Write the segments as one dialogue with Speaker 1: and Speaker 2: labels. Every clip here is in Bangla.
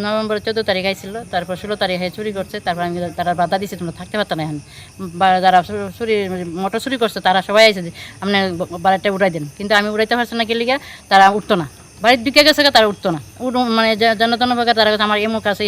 Speaker 1: নভেম্বর 14 তারিখ আইছিল, তারপর 16 তারিখে চুরি করছে। তারপর আমি তারা বাধা দিছে, তোমরা থাকতে পারতো না এখানে। যারা চুরি মোটর চুরি করছে তারা সবাই আইছে যে আপনি বাড়িটা উড়াই দেন, কিন্তু আমি উড়াইতে পারছি না, গেলে তারা উঠতো না। বাড়ির ঢুকে গেছে, তারা উঠতো না। মানে জনতন ভাগে তারা আমার এমুক আছে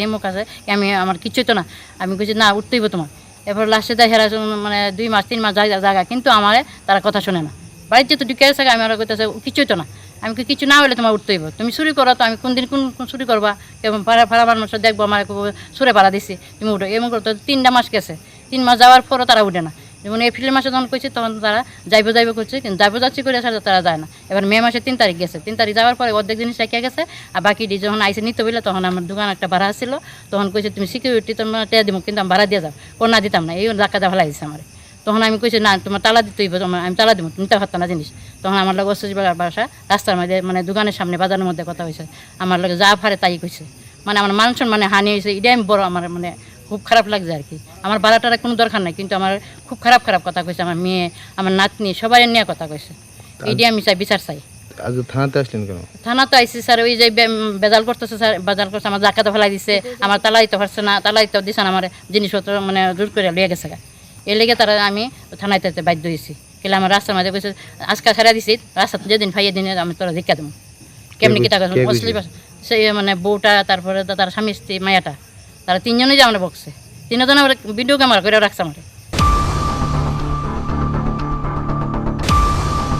Speaker 1: আমি আমার কিচ্ছু হতো না। আমি বলছি না, উঠতেই হবো তোমার। এরপর লাস্টে দেয় হেরা মানে 2 মাস 3 মাস জায়গা, কিন্তু আমার তারা কথা শোনে না। বাড়ির যেহেতু ঢুকে গেছে, আমি ওরা কইতেছে কিচ্ছু হতো না। আমি কিছু না হলে তোমার উঠতে হইব, তুমি চুরি করো তো আমি কোন দিন কোন চুরি করবা, এবং ভাড়া মানুষ দেখবো আমার সুরে ভাড়া দিছি, তুমি উঠো। এমন করতো 3টা মাস গেছে, 3 মাস যাওয়ার পরও তারা উঠে না। যেমন এপ্রিল মাসে যখন কইছে তখন তারা যাইবো করছে, কিন্তু যাচ্ছি করে তারা যায় না। এবার মে মাসে 3 তারিখ গেছে, 3 তারিখ যাওয়ার পরে অর্ধেক জিনিস রেখে গেছে। আর বাকি যখন আইসে নিতে বললে, তখন আমার দোকান একটা ভাড়া ছিল, তখন কইছে তুমি সিকিউরিটি তোমার টেয়া দিব, কিন্তু আমি ভাড়া দিয়ে যাও। ও না দিতাম না, এই ধাক্কা দেওয়া ফেলাই দিচ্ছে আমার। তখন আমি কইছি না, তোমার তালা দিতে হইব, আমি তালা দিব, তুমি তো পারতো না জিনিস। তখন আমার লোক বাসা রাস্তার মধ্যে, মানে দোকানের সামনে বাজারের মধ্যে কথা হয়েছে। আমার লোক যা পারে তাই কইছে, মানে আমার মানুষের মানে হানি হয়েছে। এটাই আমি বড়, আমার মানে খুব খারাপ লাগছে আর কি। আমার ভাড়াটার কোনো দরকার নাই, কিন্তু আমার খুব খারাপ কথা কইছে। আমার মেয়ে, আমার নাতনি, সবাই নিয়ে কথা কইছে। এইটাই আমি চাই, বিচার চাই।
Speaker 2: আজ থানাতে আসলেন কেন?
Speaker 1: থানা তো আইসি স্যার, ওই যে বেজাল করতেছে স্যার, বেজাল করছে, আমার জাকাতে ফেলাই দিছে, আমার তালা দিতে পারছে না, তালা দিতে দিছে না, আমার জিনিসপত্র মানে জোর করে লিয়ে গেছে। এর লেগে তারা আমি থানায় বাধ্য হয়েছি। কিন্তু আমার রাস্তার মাঝে কইছে আজকে ছেড়া দিছি, রাস্তা যেদিন ভাইয়ে দিনে আমি তোরা ধিক্কা দেবো। কেমনি কি টাকা মুসলি সেই মানে বউটা, তারপরে তার স্বামী স্ত্রী মায়াটা, তারা 3জনই যে আমরা বকছে। 3জন আমার ভিডিও ক্যামেরা করে রাখছে আমার।